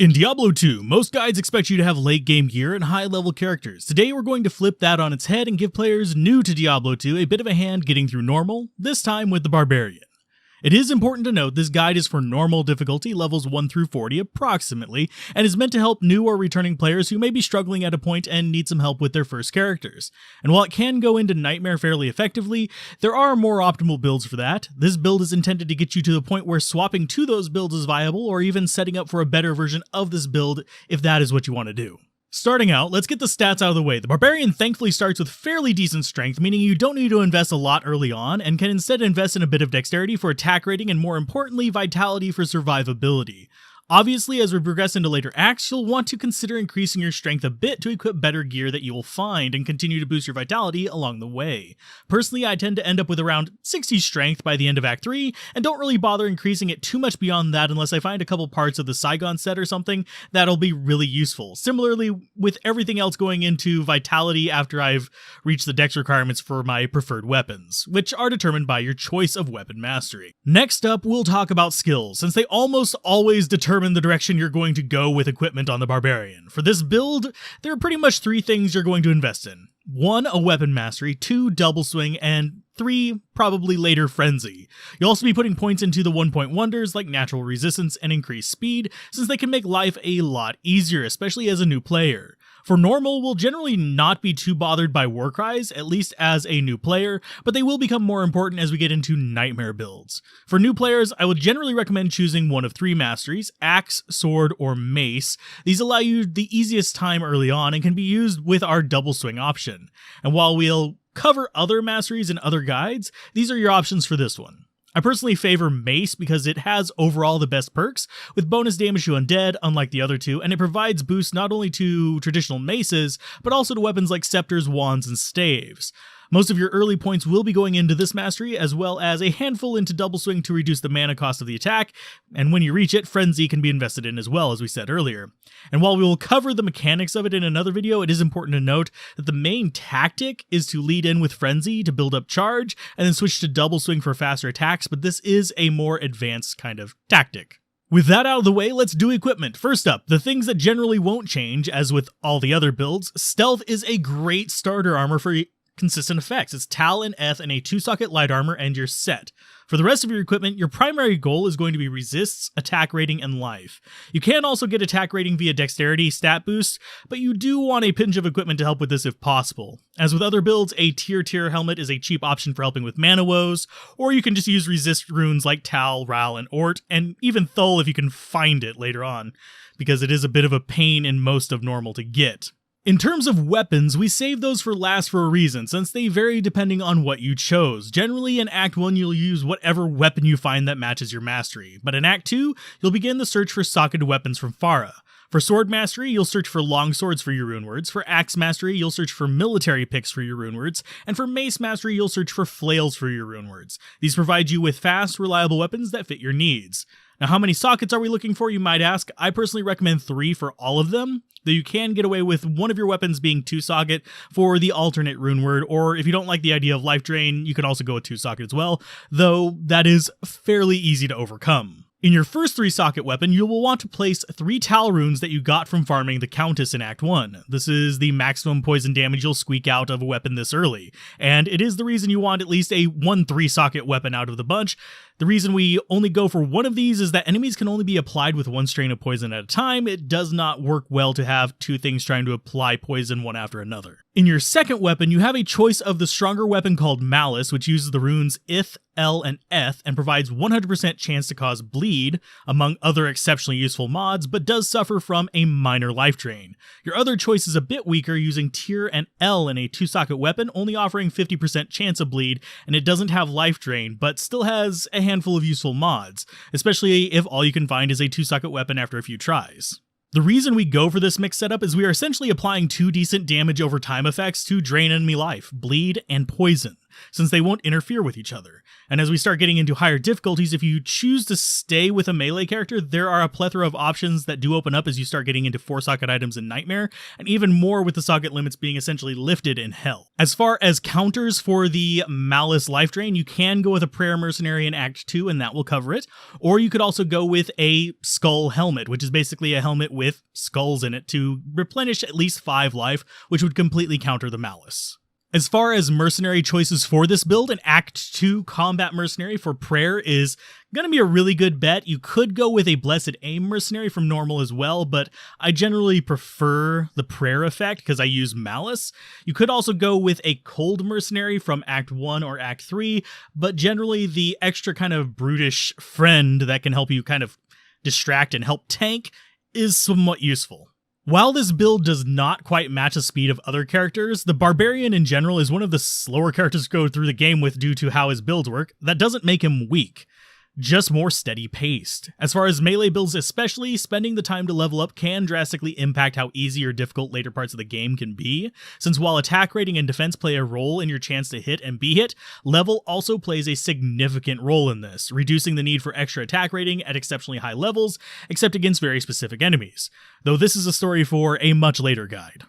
In Diablo 2, most guides expect you to have late game gear and high level characters. Today we're going to flip that on its head and give players new to Diablo 2 a bit of a hand getting through normal, this time with the Barbarian. It is important to note this guide is for normal difficulty levels 1 through 40 approximately, and is meant to help new or returning players who may be struggling at a point and need some help with their first characters. And while it can go into Nightmare fairly effectively, there are more optimal builds for that. This build is intended to get you to the point where swapping to those builds is viable, or even setting up for a better version of this build if that is what you want to do. Starting out, let's get the stats out of the way. The Barbarian thankfully starts with fairly decent strength, meaning you don't need to invest a lot early on, and can instead invest in a bit of dexterity for attack rating and more importantly, vitality for survivability. Obviously, as we progress into later acts, you'll want to consider increasing your strength a bit to equip better gear that you will find and continue to boost your vitality along the way. Personally, I tend to end up with around 60 strength by the end of Act 3, and don't really bother increasing it too much beyond that unless I find a couple parts of the Saigon set or something that'll be really useful. Similarly, with everything else going into vitality after I've reached the dex requirements for my preferred weapons, which are determined by your choice of weapon mastery. Next up, we'll talk about skills, since they almost always determine the direction you're going to go with equipment on the Barbarian. For this build, there are pretty much 3 things you're going to invest in. 1, a weapon mastery, 2, double swing, and 3, probably later frenzy. You'll also be putting points into the 1-point wonders like natural resistance and increased speed, since they can make life a lot easier, especially as a new player. For normal, we'll generally not be too bothered by war cries, at least as a new player, but they will become more important as we get into nightmare builds. For new players, I would generally recommend choosing one of 3 masteries: axe, sword, or mace. These allow you the easiest time early on and can be used with our double swing option. And while we'll cover other masteries in other guides, these are your options for this one. I personally favor Mace because it has overall the best perks, with bonus damage to undead, unlike the other 2, and it provides boosts not only to traditional maces, but also to weapons like scepters, wands, and staves. Most of your early points will be going into this mastery, as well as a handful into double swing to reduce the mana cost of the attack, and when you reach it, frenzy can be invested in as well, as we said earlier. And while we will cover the mechanics of it in another video, it is important to note that the main tactic is to lead in with frenzy to build up charge, and then switch to double swing for faster attacks, but this is a more advanced kind of tactic. With that out of the way, let's do equipment. First up, the things that generally won't change, as with all the other builds. Stealth is a great starter armor for consistent effects. It's Tal and Eth and a 2-socket light armor, and you're set. For the rest of your equipment, your primary goal is going to be resists, attack rating, and life. You can also get attack rating via dexterity stat boost, but you do want a pinch of equipment to help with this if possible. As with other builds, a tier helmet is a cheap option for helping with mana woes, or you can just use resist runes like Tal, Ral, and Ort, and even Thul if you can find it later on, because it is a bit of a pain in most of normal to get. In terms of weapons, we save those for last for a reason, since they vary depending on what you chose. Generally, in Act 1, you'll use whatever weapon you find that matches your mastery, but in Act 2, you'll begin the search for socketed weapons from Farah. For Sword Mastery, you'll search for long swords for your rune words. For Axe Mastery, you'll search for military picks for your rune words. And for Mace Mastery, you'll search for flails for your rune words. These provide you with fast, reliable weapons that fit your needs. Now, how many sockets are we looking for, you might ask? I personally recommend 3 for all of them, though you can get away with one of your weapons being 2-socket for the alternate rune word, or if you don't like the idea of life drain, you can also go with 2-socket as well, though that is fairly easy to overcome. In your first 3-socket weapon, you will want to place 3 Tal runes that you got from farming the Countess in Act 1. This is the maximum poison damage you'll squeak out of a weapon this early, and it is the reason you want at least a 1 3-socket weapon out of the bunch. The reason we only go for one of these is that enemies can only be applied with 1 strain of poison at a time. It does not work well to have 2 things trying to apply poison one after another. In your second weapon, you have a choice of the stronger weapon called Malice, which uses the runes Ith, El, and Eth, and provides 100% chance to cause bleed, among other exceptionally useful mods, but does suffer from a minor life drain. Your other choice is a bit weaker, using Tyr and El in a 2-socket weapon, only offering 50% chance of bleed, and it doesn't have life drain, but still has a handful of useful mods, especially if all you can find is a 2-socket weapon after a few tries. The reason we go for this mixed setup is we are essentially applying 2 decent damage over time effects to drain enemy life, bleed, and poison. since they won't interfere with each other. And as we start getting into higher difficulties, if you choose to stay with a melee character, there are a plethora of options that do open up as you start getting into 4-socket items in Nightmare, and even more with the socket limits being essentially lifted in Hell. As far as counters for the Malice life drain, you can go with a Prayer Mercenary in Act 2, and that will cover it, or you could also go with a Skull Helmet, which is basically a helmet with skulls in it to replenish at least 5 life, which would completely counter the Malice. As far as mercenary choices for this build, an Act 2 Combat Mercenary for Prayer is going to be a really good bet. You could go with a Blessed Aim Mercenary from normal as well, but I generally prefer the Prayer effect because I use Malice. You could also go with a Cold Mercenary from Act 1 or Act 3, but generally the extra kind of brutish friend that can help you kind of distract and help tank is somewhat useful. While this build does not quite match the speed of other characters, the Barbarian in general is one of the slower characters to go through the game with due to how his builds work. That doesn't make him weak, just more steady paced. As far as melee builds especially, spending the time to level up can drastically impact how easy or difficult later parts of the game can be, since while attack rating and defense play a role in your chance to hit and be hit, level also plays a significant role in this, reducing the need for extra attack rating at exceptionally high levels, except against very specific enemies. Though this is a story for a much later guide.